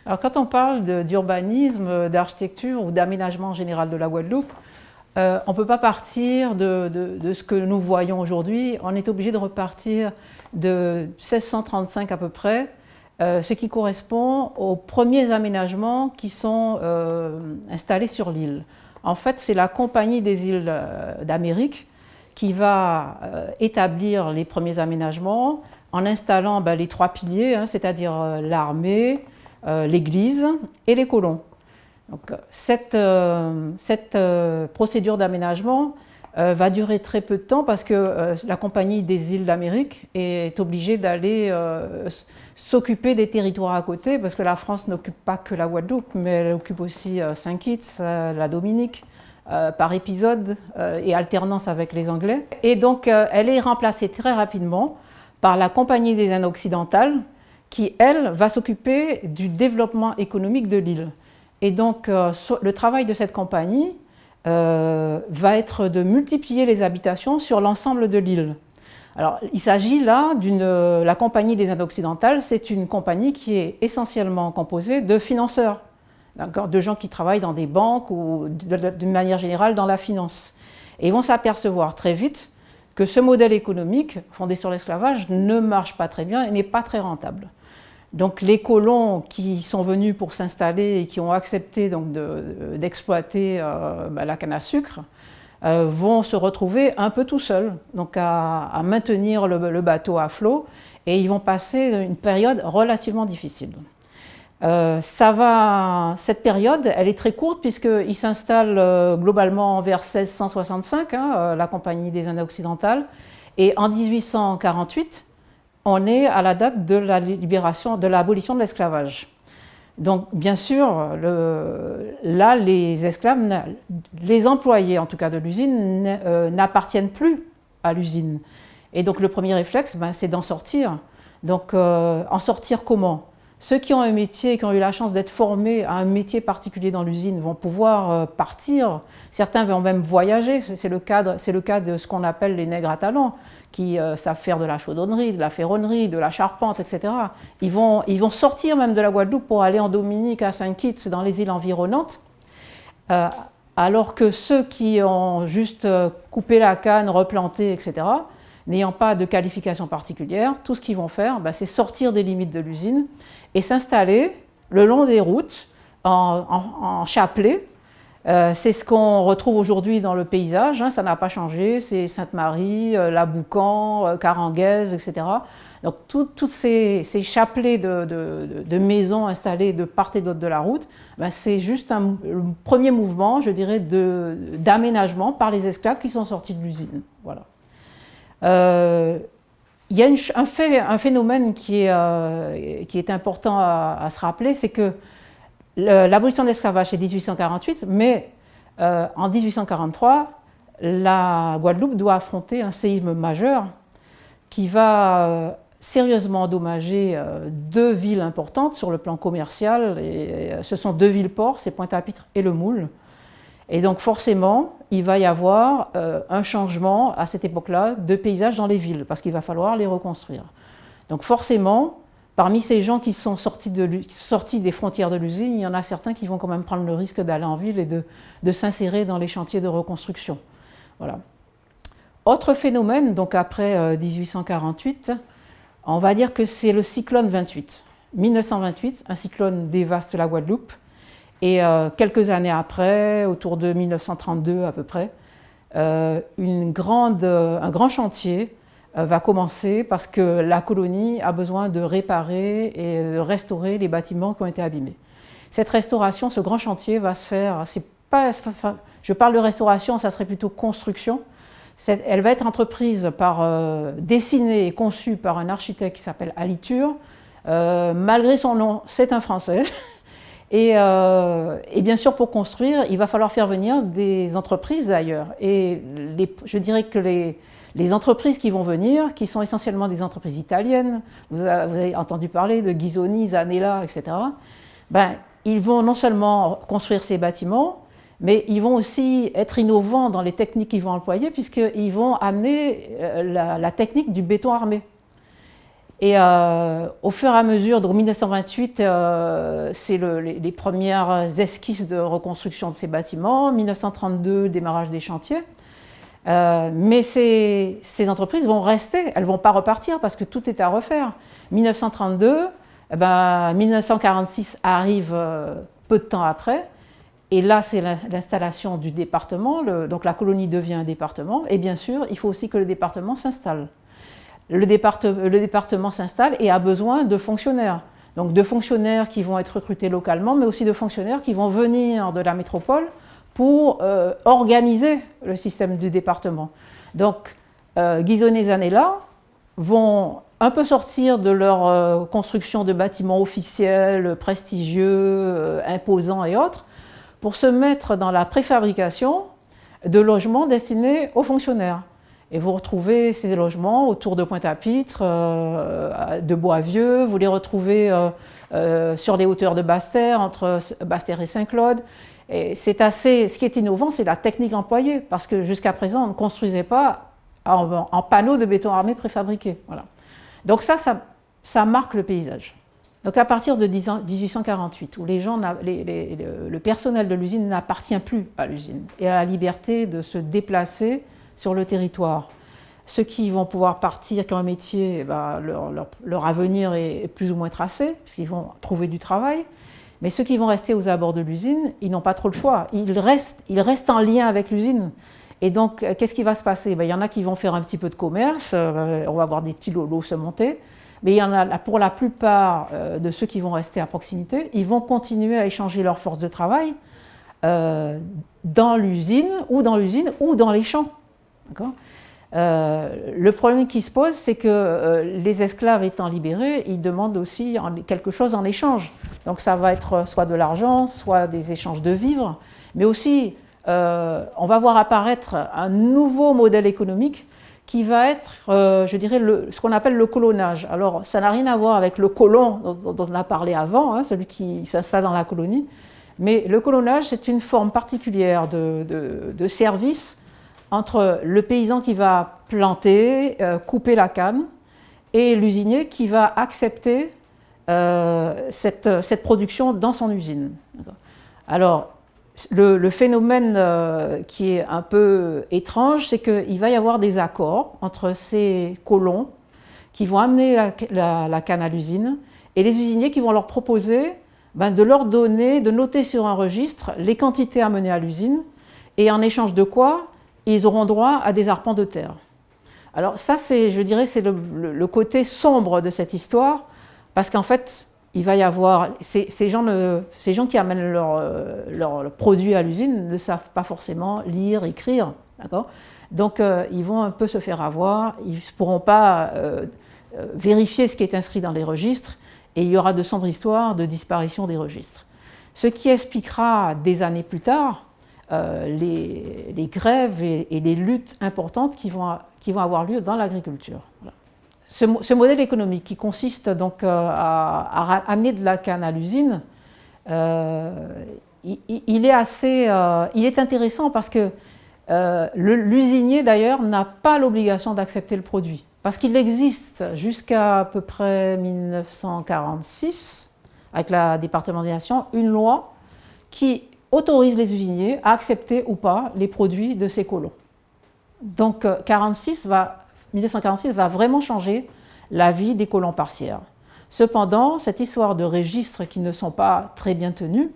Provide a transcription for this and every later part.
Alors quand on parle d'urbanisme, d'architecture ou d'aménagement général de la Guadeloupe, on ne peut pas partir de ce que nous voyons aujourd'hui. On est obligé de repartir de 1635 à peu près, ce qui correspond aux premiers aménagements qui sont installés sur l'île. En fait, c'est la Compagnie des îles d'Amérique qui va établir les premiers aménagements en installant les trois piliers, c'est-à-dire l'armée, l'église et les colons. Donc, cette procédure d'aménagement va durer très peu de temps parce que la Compagnie des îles d'Amérique est obligée d'aller s'occuper des territoires à côté parce que la France n'occupe pas que la Guadeloupe, mais elle occupe aussi Saint-Kitts, la Dominique, par épisode et alternance avec les Anglais. Et donc, elle est remplacée très rapidement par la Compagnie des Indes occidentales qui, elle, va s'occuper du développement économique de l'île. Et donc, le travail de cette compagnie va être de multiplier les habitations sur l'ensemble de l'île. Alors, il s'agit là la Compagnie des Indes occidentales, c'est une compagnie qui est essentiellement composée de financeurs, de gens qui travaillent dans des banques ou d'une manière générale dans la finance. Et ils vont s'apercevoir très vite que ce modèle économique fondé sur l'esclavage ne marche pas très bien et n'est pas très rentable. Donc les colons qui sont venus pour s'installer et qui ont accepté d'exploiter la canne à sucre vont se retrouver un peu tout seuls, donc à maintenir le bateau à flot, et ils vont passer une période relativement difficile. Cette période, elle est très courte puisqu'ils s'installent globalement vers 1665, la Compagnie des Indes occidentales, et en 1848, on est à la date de l'abolition de l'esclavage. Donc, bien sûr, là, les esclaves, les employés en tout cas de l'usine, n'appartiennent plus à l'usine. Et donc, le premier réflexe, c'est d'en sortir. Donc, en sortir comment ? Ceux qui ont un métier, qui ont eu la chance d'être formés à un métier particulier dans l'usine, vont pouvoir partir. Certains vont même voyager. C'est le cas de ce qu'on appelle les nègres à talent, qui savent faire de la chaudronnerie, de la ferronnerie, de la charpente, etc. Ils vont sortir même de la Guadeloupe pour aller en Dominique, à Saint-Kitts, dans les îles environnantes, alors que ceux qui ont juste coupé la canne, replanté, etc., n'ayant pas de qualification particulière, tout ce qu'ils vont faire, c'est sortir des limites de l'usine et s'installer le long des routes en chapelet. C'est ce qu'on retrouve aujourd'hui dans le paysage, ça n'a pas changé, c'est Sainte-Marie, La Boucan, Caranguaise, etc. Donc tous ces chapelets de maisons installées de part et d'autre de la route, c'est juste un premier mouvement, je dirais, d'aménagement par les esclaves qui sont sortis de l'usine. Voilà. Il y a un phénomène qui est important à se rappeler, c'est que l'abolition de l'esclavage c'est 1848, mais en 1843, la Guadeloupe doit affronter un séisme majeur qui va sérieusement endommager deux villes importantes sur le plan commercial. Et ce sont deux villes-ports, c'est Pointe-à-Pitre et Le Moule. Et donc forcément, il va y avoir un changement à cette époque-là de paysage dans les villes, parce qu'il va falloir les reconstruire. Donc forcément, parmi ces gens qui sont sortis des frontières de l'usine, il y en a certains qui vont quand même prendre le risque d'aller en ville et de s'insérer dans les chantiers de reconstruction. Voilà. Autre phénomène, donc après 1848, on va dire que c'est le cyclone 28. 1928, un cyclone dévaste la Guadeloupe. Et quelques années après, autour de 1932 à peu près, un grand chantier va commencer parce que la colonie a besoin de réparer et de restaurer les bâtiments qui ont été abîmés. Cette restauration, ce grand chantier va se faire, je parle de restauration, ça serait plutôt construction. Elle va être entreprise dessinée et conçue par un architecte qui s'appelle Aliture. Malgré son nom, c'est un Français. Et bien sûr, pour construire, il va falloir faire venir des entreprises d'ailleurs. Et je dirais que les entreprises qui vont venir, qui sont essentiellement des entreprises italiennes, vous avez entendu parler de Ghisoni, Zanella, etc., ils vont non seulement construire ces bâtiments, mais ils vont aussi être innovants dans les techniques qu'ils vont employer, puisqu'ils vont amener la technique du béton armé. Et au fur et à mesure, donc 1928, c'est les premières esquisses de reconstruction de ces bâtiments. 1932, démarrage des chantiers. Mais ces entreprises vont rester, elles ne vont pas repartir parce que tout est à refaire. 1932, 1946 arrive peu de temps après. Et là, c'est l'installation du département. Donc la colonie devient un département. Et bien sûr, il faut aussi que le département s'installe. Le département s'installe et a besoin de fonctionnaires. Donc de fonctionnaires qui vont être recrutés localement, mais aussi de fonctionnaires qui vont venir de la métropole pour organiser le système du département. Donc Guizot et Zanella vont un peu sortir de leur construction de bâtiments officiels, prestigieux, imposants et autres, pour se mettre dans la préfabrication de logements destinés aux fonctionnaires. Et vous retrouvez ces logements autour de Pointe-à-Pitre, de Bois-Vieux, vous les retrouvez sur les hauteurs de Basse-Terre, entre Basse-Terre et Saint-Claude. Et ce qui est innovant, c'est la technique employée, parce que jusqu'à présent, on ne construisait pas en panneaux de béton armé préfabriqués. Voilà. Donc ça marque le paysage. Donc à partir de 1848, où le personnel de l'usine n'appartient plus à l'usine et a la liberté de se déplacer sur le territoire. Ceux qui vont pouvoir partir, qui ont un métier, leur avenir est plus ou moins tracé, parce qu'ils vont trouver du travail. Mais ceux qui vont rester aux abords de l'usine, ils n'ont pas trop le choix. Ils restent en lien avec l'usine. Et donc, qu'est-ce qui va se passer? Il y en a qui vont faire un petit peu de commerce, on va voir des petits lolos se monter. Mais il y en a, pour la plupart de ceux qui vont rester à proximité, ils vont continuer à échanger leur force de travail dans l'usine ou dans les champs. Le problème qui se pose, c'est que les esclaves étant libérés, ils demandent aussi quelque chose en échange. Donc ça va être soit de l'argent, soit des échanges de vivres, mais aussi on va voir apparaître un nouveau modèle économique qui va être, je dirais, ce qu'on appelle le colonnage. Alors ça n'a rien à voir avec le colon dont on a parlé avant, celui qui s'installe dans la colonie, mais le colonnage, c'est une forme particulière de service entre le paysan qui va planter, couper la canne, et l'usinier qui va accepter cette production dans son usine. Alors, le phénomène qui est un peu étrange, c'est qu'il va y avoir des accords entre ces colons qui vont amener la canne à l'usine et les usiniers qui vont leur proposer de leur donner, de noter sur un registre les quantités amenées à l'usine, et en échange de quoi ils auront droit à des arpents de terre. Alors ça, je dirais, c'est le côté sombre de cette histoire, parce qu'en fait, il va y avoir... Ces gens qui amènent leurs produits à l'usine ne savent pas forcément lire, écrire, d'accord ? Donc ils vont un peu se faire avoir, ils ne pourront pas vérifier ce qui est inscrit dans les registres, et il y aura de sombres histoires de disparition des registres. Ce qui expliquera des années plus tard les grèves et les luttes importantes qui vont avoir lieu dans l'agriculture. Voilà. Ce modèle économique qui consiste donc à amener de la canne à l'usine, il est intéressant parce que l'usinier d'ailleurs n'a pas l'obligation d'accepter le produit. Parce qu'il existe jusqu'à à peu près 1946, avec la départementalisation, une loi qui autorise les usiniers à accepter ou pas les produits de ces colons. Donc 1946 va vraiment changer la vie des colons parcières. Cependant, cette histoire de registres qui ne sont pas très bien tenus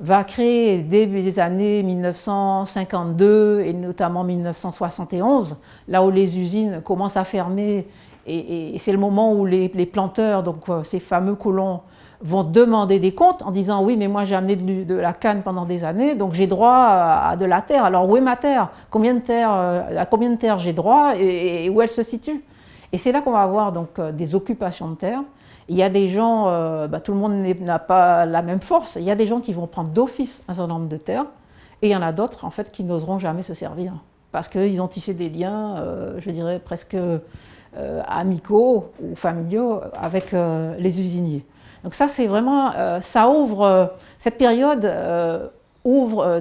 va créer dès les années 1952 et notamment 1971, là où les usines commencent à fermer, et c'est le moment où les planteurs, donc ces fameux colons, vont demander des comptes en disant « oui, mais moi j'ai amené de la canne pendant des années, donc j'ai droit à de la terre. Alors où est ma terre ? À combien de terre j'ai droit et où elle se situe ?» Et c'est là qu'on va avoir donc des occupations de terre. Il y a des gens, tout le monde n'a pas la même force, il y a des gens qui vont prendre d'office un certain nombre de terres, et il y en a d'autres en fait qui n'oseront jamais se servir, parce qu'ils ont tissé des liens, je dirais presque amicaux ou familiaux avec les usiniers. Donc ça, c'est vraiment, ça ouvre, cette période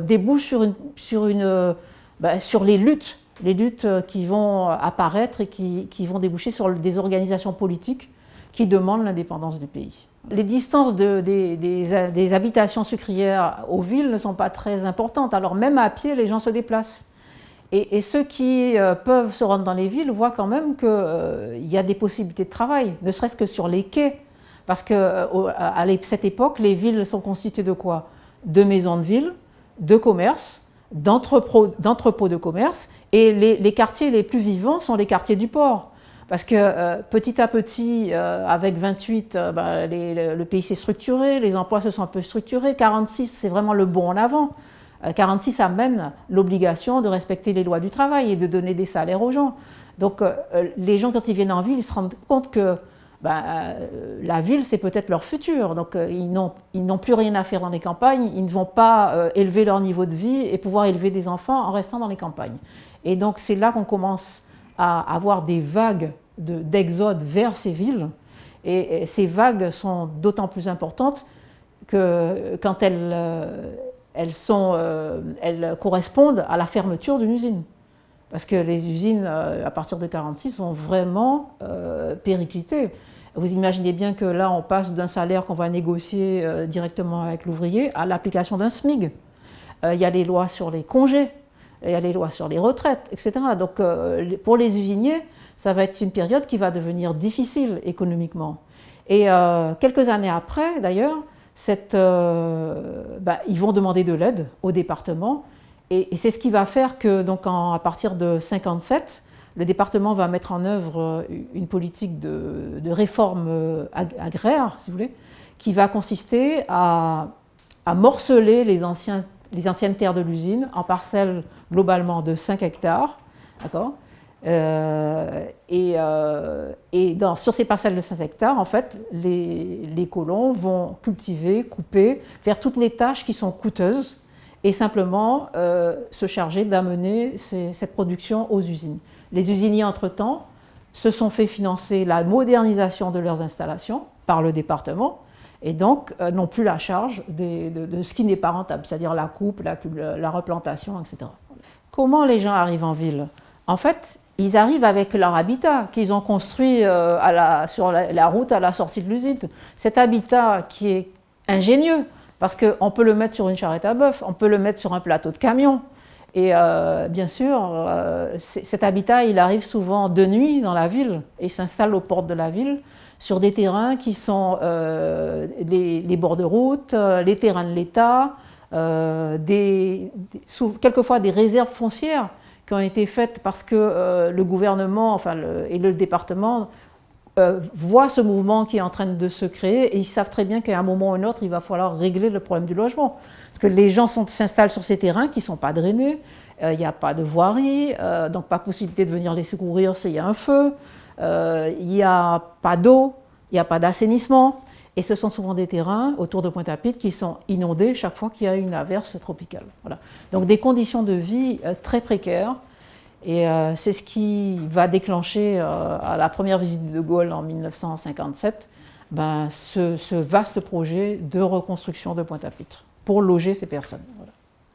débouche sur les luttes qui vont apparaître et qui vont déboucher sur des organisations politiques qui demandent l'indépendance du pays. Les distances des habitations sucrières aux villes ne sont pas très importantes, alors même à pied, les gens se déplacent. Et ceux qui peuvent se rendre dans les villes voient quand même qu'il y a des possibilités de travail, ne serait-ce que sur les quais. Parce qu'à cette époque, les villes sont constituées de quoi? De maisons de ville, de commerce, d'entrepôts de commerce, et les quartiers les plus vivants sont les quartiers du port. Parce que petit à petit, avec 28, le pays s'est structuré, les emplois se sont un peu structurés. 46, c'est vraiment le bond en avant. 46 amène l'obligation de respecter les lois du travail et de donner des salaires aux gens. Donc les gens, quand ils viennent en ville, ils se rendent compte que la ville, c'est peut-être leur futur. Donc ils n'ont plus rien à faire dans les campagnes, ils ne vont pas élever leur niveau de vie et pouvoir élever des enfants en restant dans les campagnes. Et donc c'est là qu'on commence à avoir des vagues d'exode vers ces villes. Et ces vagues sont d'autant plus importantes que quand elles correspondent à la fermeture d'une usine. Parce que les usines, à partir de 1946, sont vraiment périclitées. Vous imaginez bien que là, on passe d'un salaire qu'on va négocier directement avec l'ouvrier à l'application d'un SMIG. Il y a les lois sur les congés, il y a les lois sur les retraites, etc. Donc pour les usiniers, ça va être une période qui va devenir difficile économiquement. Et quelques années après, d'ailleurs, ils vont demander de l'aide au département. Et c'est ce qui va faire que, donc, à partir de 1957, le département va mettre en œuvre une politique de réforme agraire, si vous voulez, qui va consister à morceler les anciennes terres de l'usine en parcelles globalement de 5 hectares. D'accord ? Sur ces parcelles de 5 hectares, en fait, les colons vont cultiver, couper, faire toutes les tâches qui sont coûteuses et simplement se charger d'amener cette production aux usines. Les usiniers, entre-temps, se sont fait financer la modernisation de leurs installations par le département et donc n'ont plus la charge de ce qui n'est pas rentable, c'est-à-dire la coupe, la replantation, etc. Comment les gens arrivent en ville? En fait, ils arrivent avec leur habitat qu'ils ont construit sur la route à la sortie de l'usine. Cet habitat qui est ingénieux, parce qu'on peut le mettre sur une charrette à bœuf, on peut le mettre sur un plateau de camion. Et bien sûr, cet habitat, il arrive souvent de nuit dans la ville et s'installe aux portes de la ville, sur des terrains qui sont les bords de route, les terrains de l'État, quelquefois des réserves foncières qui ont été faites parce que le gouvernement et le département voient ce mouvement qui est en train de se créer et ils savent très bien qu'à un moment ou un autre, il va falloir régler le problème du logement. Parce que les gens s'installent sur ces terrains qui ne sont pas drainés, il n'y a pas de voirie, donc pas possibilité de venir les secourir s'il y a un feu, il n'y a pas d'eau, il n'y a pas d'assainissement. Et ce sont souvent des terrains autour de Pointe-à-Pitre qui sont inondés chaque fois qu'il y a une averse tropicale. Voilà. Donc des conditions de vie très précaires. Et c'est ce qui va déclencher à la première visite de Gaulle en 1957 ce vaste projet de reconstruction de Pointe-à-Pitre pour loger ces personnes. Voilà.